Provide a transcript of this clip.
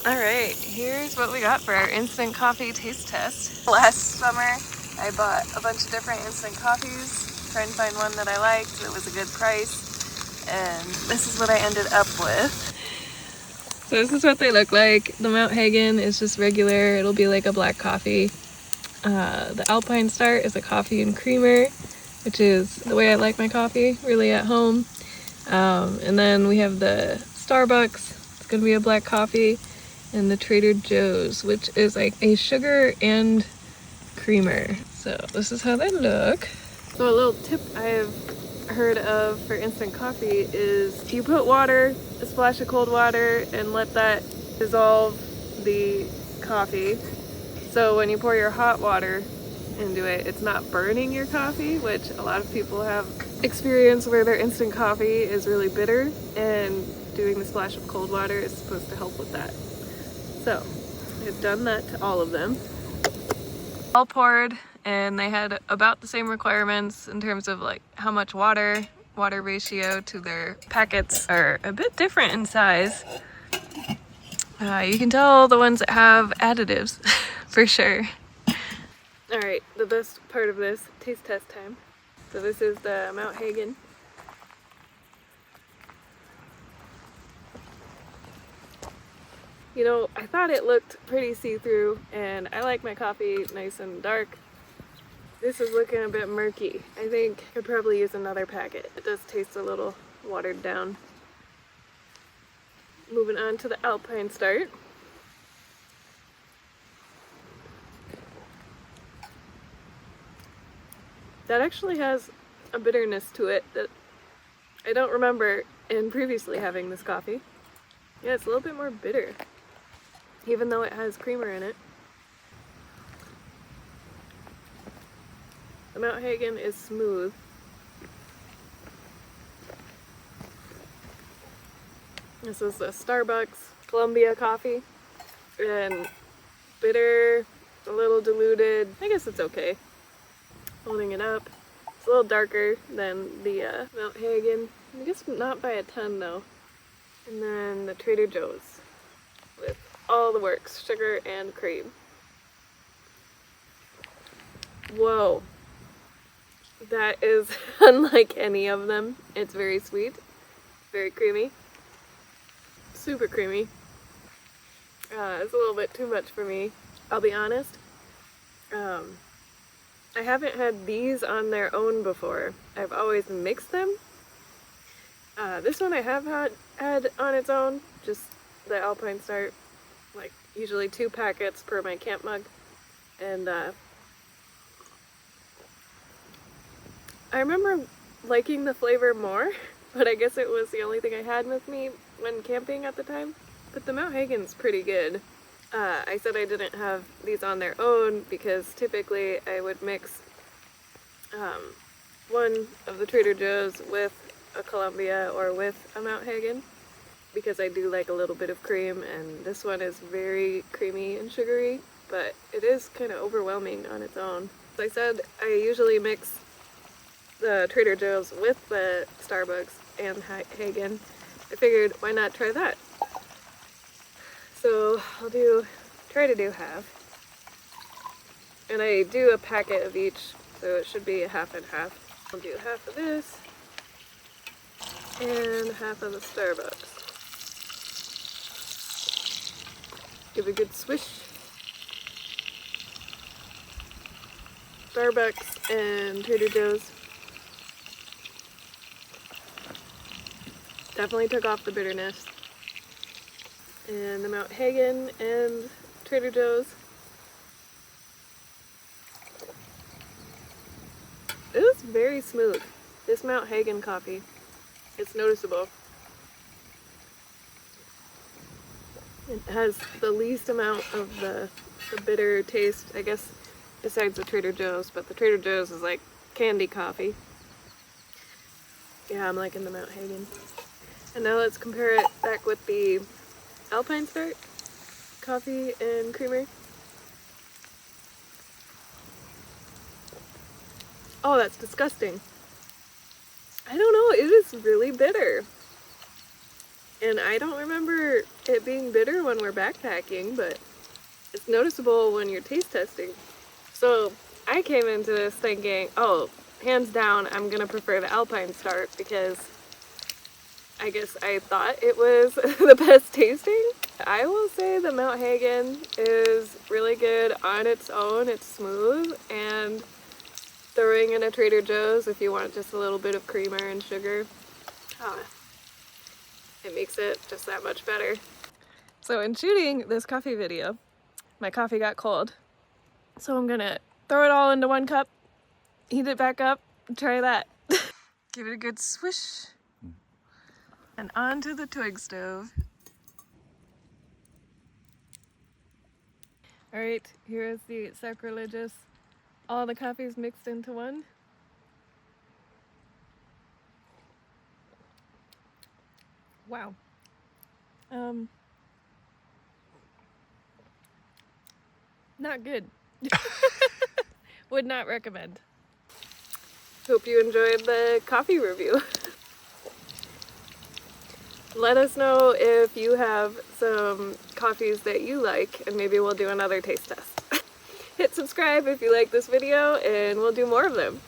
Alright, here's what we got for our instant coffee taste test. Last summer, I bought a bunch of different instant coffees, trying to find one that I liked that was a good price, and this is what I ended up with. So this is what they look like. The Mount Hagen is just regular, it'll be like a black coffee. The Alpine Start is a coffee and creamer, which is the way I like my coffee, really at home. And then we have the Starbucks, it's gonna be a black coffee. And the Trader Joe's, which is like a sugar and creamer. So this is how they look. So a little tip I've heard of for instant coffee is you put water, a splash of cold water, and let that dissolve the coffee. So when you pour your hot water into it, it's not burning your coffee, which a lot of people have experienced where their instant coffee is really bitter, and doing the splash of cold water is supposed to help with that. So I've done that to all of them. All poured, and they had about the same requirements in terms of like how much water ratio to their packets are a bit different in size. You can tell the ones that have additives for sure. All right, the best part of this, taste test time. So this is the Mount Hagen. You know, I thought it looked pretty see-through, and I like my coffee nice and dark. This is looking a bit murky. I think I could probably use another packet. It does taste a little watered down. Moving on to the Alpine Start. That actually has a bitterness to it that I don't remember in previously having this coffee. Yeah, it's a little bit more bitter, even though it has creamer in it. The Mount Hagen is smooth. This is the Starbucks Columbia coffee, and bitter, a little diluted. I guess it's okay. Holding it up, it's a little darker than the Mount Hagen. I guess not by a ton though. And then the Trader Joe's with all the works, sugar and cream. Whoa, that is unlike any of them. It's very sweet, very creamy, super creamy. It's a little bit too much for me, I'll be honest. I haven't had these on their own before. I've always mixed them. This one I have had on its own, just the Alpine Start, like usually 2 packets per my camp mug. And I remember liking the flavor more, but I guess it was the only thing I had with me when camping at the time. But the Mount Hagen's pretty good. I said I didn't have these on their own because typically I would mix one of the Trader Joe's with a Columbia or with a Mount Hagen, because I do like a little bit of cream, and this one is very creamy and sugary, but it is kind of overwhelming on its own. As I said, I usually mix the Trader Joe's with the Starbucks and Hagen. I figured, why not try that? So I'll try to do half. And I do a packet of each, so it should be a half and half. I'll do half of this and half of the Starbucks. Give a good swish. Starbucks and Trader Joe's. Definitely took off the bitterness. And the Mount Hagen and Trader Joe's. It was very smooth. This Mount Hagen coffee, it's noticeable. It has the least amount of the bitter taste, I guess, besides the Trader Joe's, but the Trader Joe's is like candy coffee. Yeah, I'm liking the Mount Hagen. And now let's compare it back with the Alpine Start coffee and creamer. Oh, that's disgusting. I don't know, it is really bitter. And I don't remember it being bitter when we're backpacking, but it's noticeable when you're taste testing. So I came into this thinking, oh, hands down, I'm gonna prefer the Alpine start because I guess I thought it was the best tasting. I will say the Mount Hagen is really good on its own. It's smooth, and throwing in a Trader Joe's if you want just a little bit of creamer and sugar, it makes it just that much better. So in shooting this coffee video, my coffee got cold. So I'm gonna throw it all into one cup, heat it back up, and try that. Give it a good swish. And onto the twig stove. Alright, here is the sacrilegious, all the coffees mixed into one. Wow. Not good. Would not recommend. Hope you enjoyed the coffee review. Let us know if you have some coffees that you like, and maybe we'll do another taste test. Hit subscribe if you like this video, and we'll do more of them.